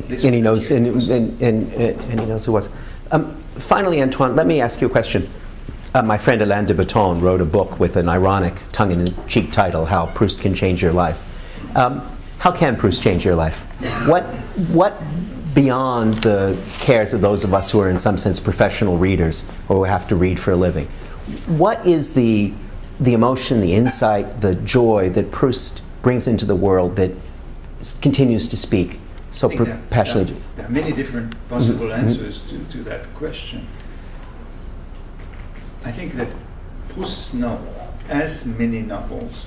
And he knows, and he knows who was. Finally, Antoine, let me ask you a question. My friend Alain de Botton wrote a book with an ironic, tongue-in-cheek title, How Proust Can Change Your Life. How can Proust change your life? What beyond the cares of those of us who are in some sense professional readers or who have to read for a living, what is the emotion, the insight, the joy that Proust brings into the world that continues to speak so passionately? There are many different possible answers to that question. I think that Proust's novel, as many novels,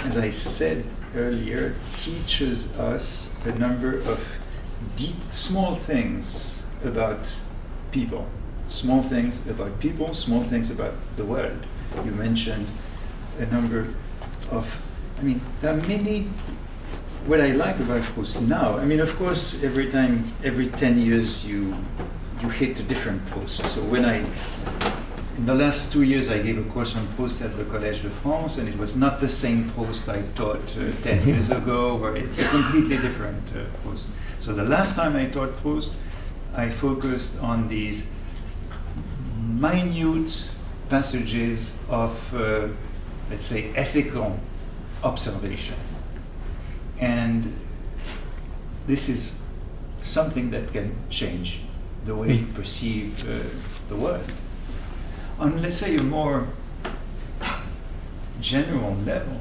as I said earlier, teaches us a number of small things about people. Small things about people, small things about the world. You mentioned a number of, there are many. What I like about Proust now, of course, every 10 years you hit a different Proust. So in the last 2 years, I gave a course on Proust at the Collège de France, and it was not the same Proust I taught 10 years ago, where it's a completely different Proust. So the last time I taught Proust, I focused on these minute passages of, let's say, ethical observation. And this is something that can change the way you perceive the world. On, let's say, a more general level,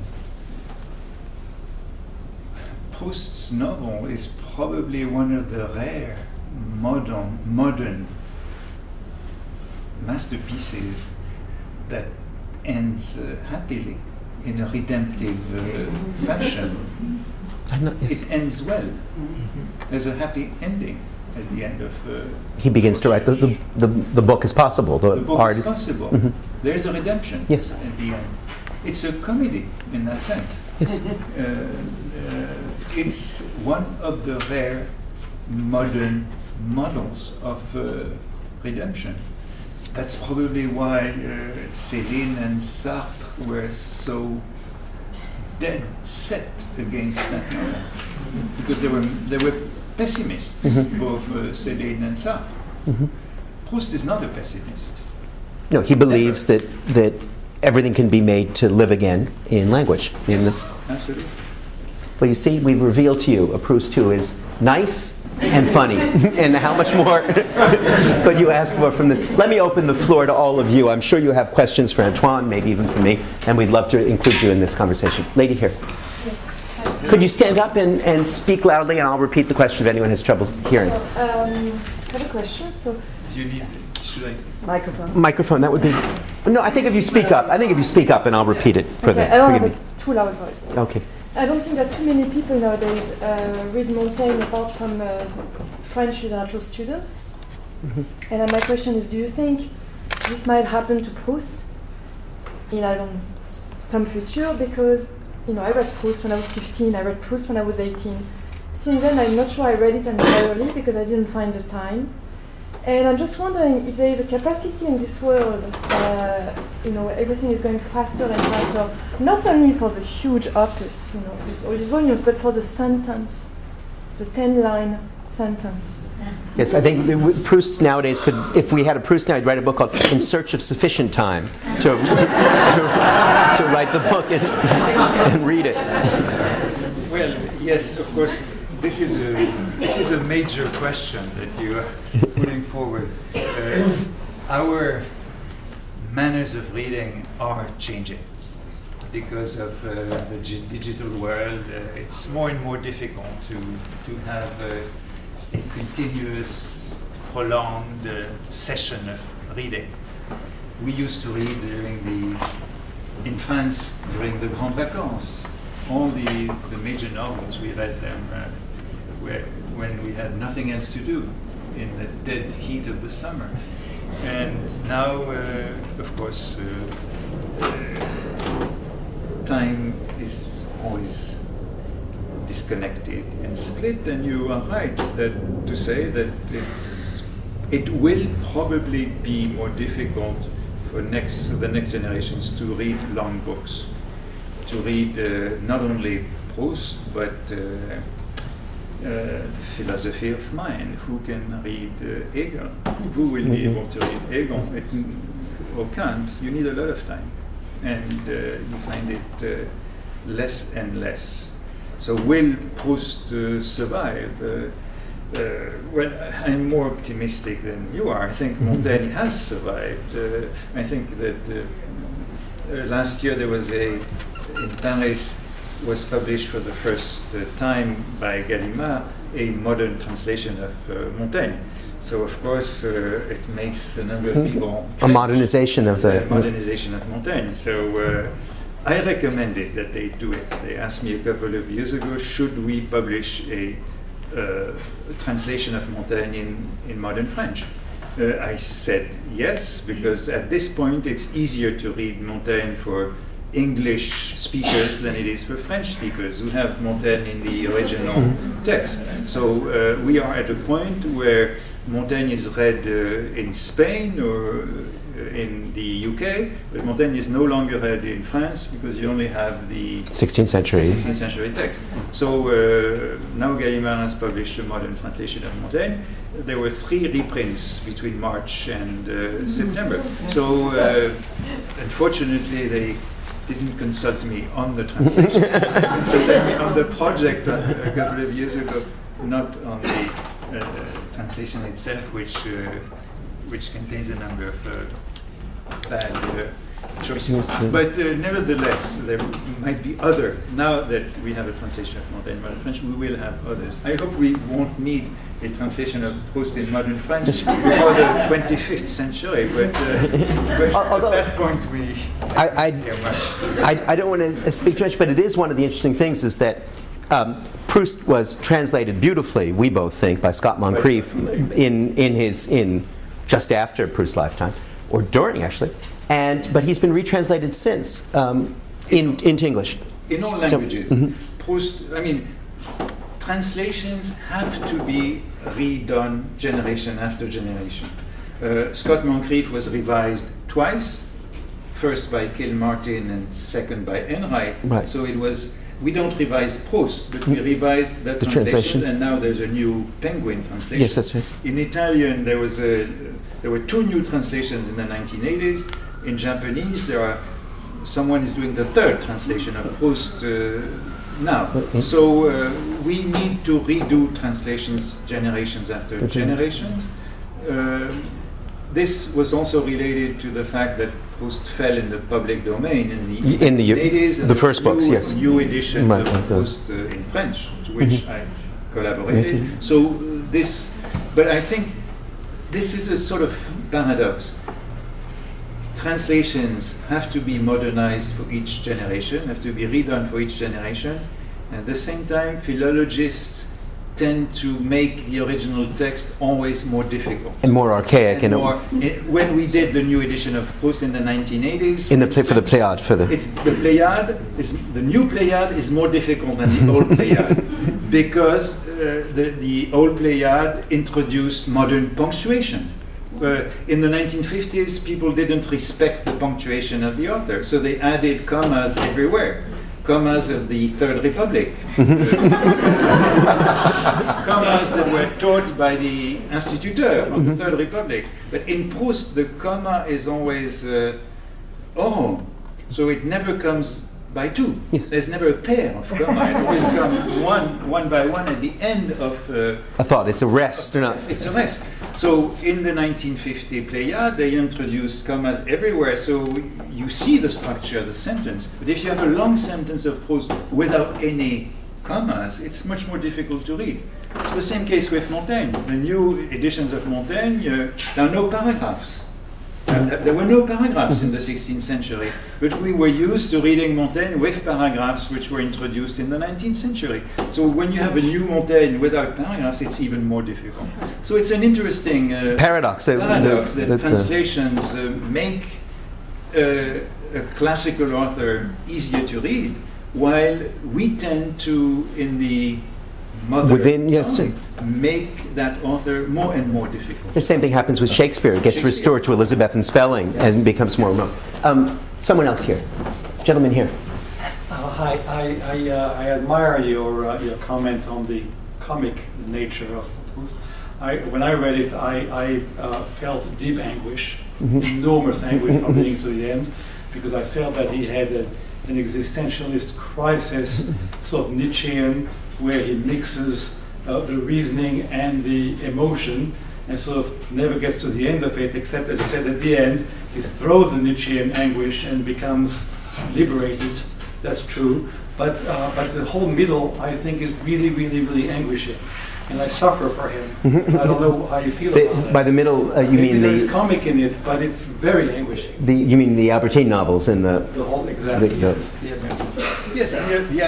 Proust's novel is probably one of the rare modern masterpieces that ends happily in a redemptive fashion. It ends well. There's a happy ending at the end of. He begins to write the book is possible. The book is possible. Mm-hmm. There's a redemption. Yes. At the end. It's a comedy in that sense. Yes. It's one of the rare modern models of redemption. That's probably why Céline and Sartre were so dead set against that novel, because they were pessimists, both Céline and Sartre. Proust is not a pessimist. No, he believes that everything can be made to live again in language. Yes, absolutely. Well, you see, we've revealed to you a Proust who is nice and funny. And how much more could you ask for from this? Let me open the floor to all of you. I'm sure you have questions for Antoine, maybe even for me, and we'd love to include you in this conversation. Lady here. Could you stand up and speak loudly, and I'll repeat the question if anyone has trouble hearing. I have a question. Do you need, should I? Microphone, that would be... No, I think if you speak up. And I'll repeat it for okay, the... I don't forgive have me. a too loud voice. Okay. I don't think that too many people nowadays read Montaigne apart from French literature students. And my question is, do you think this might happen to Proust in some future? Because I read Proust when I was 15, I read Proust when I was 18. Since then, I'm not sure I read it entirely because I didn't find the time. And I'm just wondering if there is a capacity in this world, where everything is going faster and faster, not only for the huge opus, with all these volumes, but for the sentence, the 10-line sentence. Yes, I think Proust nowadays could, if we had a Proust now, he'd write a book called In Search of Sufficient Time to write the book and read it. Well, yes, of course. This is a major question that you are putting forward. Our manners of reading are changing because of the digital world. It's more and more difficult to have a continuous, prolonged session of reading. We used to read in France during the Grandes Vacances. All the major novels, we read them when we had nothing else to do in the dead heat of the summer. And now, of course, time is always disconnected and split, and you are right to say that it will probably be more difficult for the next generations to read long books, to read not only Proust, but philosophy of mind. Who can read Hegel? Who will be able to read Hegel or Kant? You need a lot of time, and you find it less and less. So will Proust survive? Well, I'm more optimistic than you are. I think Montaigne has survived. I think that last year there was in Paris was published for the first time by Gallimard a modern translation of Montaigne. So of course it makes a number of people a modernization of the modernization of Montaigne. So I recommended that they do it. They asked me a couple of years ago, should we publish a translation of Montaigne in modern French? I said yes, because at this point it's easier to read Montaigne for English speakers than it is for French speakers who have Montaigne in the original text. So we are at a point where Montaigne is read in Spain or in the UK, but Montaigne is no longer read in France because you only have the 16th century text. So now Gallimard has published a modern translation of Montaigne. There were 3 reprints between March and September. So unfortunately they didn't consult me on the translation. They consulted me on the project a couple of years ago, not on the translation itself, which contains a number of bad choices. But nevertheless, there might be others. Now that we have a translation of Montaigne in modern French, we will have others. I hope we won't need a translation of Proust in modern French before the 25th century, but at that point we don't care much. I don't want to speak too much, but it is one of the interesting things is that Proust was translated beautifully, we both think, by Scott Moncrief in just after Proust's lifetime, or during actually, but he's been retranslated since into English. In all languages. Proust, I mean, translations have to be redone generation after generation. Scott Moncrief was revised twice, first by Kilmartin and second by Enright. Right. So it was, we don't revise Proust, but we revised that translation, and now there's a new Penguin translation. Yes, that's right. In Italian, there were 2 new translations in the 1980s. In Japanese, someone is doing the 3rd translation of Proust now. So we need to redo translations generations after generations. This was also related to the fact that Proust fell in the public domain in the 1980s. The first books, yes. New edition of Proust in French, to which I collaborated. So but I think this is a sort of paradox. Translations have to be modernized for each generation, have to be redone for each generation. At the same time, philologists tend to make the original text always more difficult. And more archaic. When we did the new edition of Proust in the 1980s, for the Pléiade, the new Pléiade is more difficult than the old Pléiade because the old Pléiade introduced modern punctuation. In the 1950s, people didn't respect the punctuation of the author, so they added commas everywhere. Commas of the Third Republic. Commas that were taught by the instituteur of the Third Republic. But in Proust, the comma is always oral, so it never comes by 2. Yes. There's never a pair of comma. It always comes one by one at the end of a thought. It's a rest or not? It's a rest. So in the 1950 Pléiade, they introduced commas everywhere, so you see the structure of the sentence. But if you have a long sentence of Proust without any commas, it's much more difficult to read. It's the same case with Montaigne. The new editions of Montaigne, there are no paragraphs. There were no paragraphs in the 16th century, but we were used to reading Montaigne with paragraphs which were introduced in the 19th century. So when you have a new Montaigne without paragraphs, it's even more difficult. So it's an interesting paradox that translations make a classical author easier to read, while we tend to, in the make that author more and more difficult. The same thing happens with Shakespeare. It gets restored to Elizabethan spelling and becomes more remote. Someone else here. Gentleman here. Hi. I admire your comment on the comic nature of Proust. When I read it, I felt deep anguish, enormous anguish from beginning to the end, because I felt that he had an existentialist crisis, sort of Nietzschean, where he mixes the reasoning and the emotion, and sort of never gets to the end of it, except, as I said, at the end, he throws the Nietzschean anguish and becomes liberated. That's true. But the whole middle, I think, is really, really, really anguishing. And I suffer for him. So I don't know how you feel about that. By the middle, you Maybe mean there's comic in it, but it's very anguishing. you mean the Albertine novels in the The whole, exactly. the- Yes. Yes, the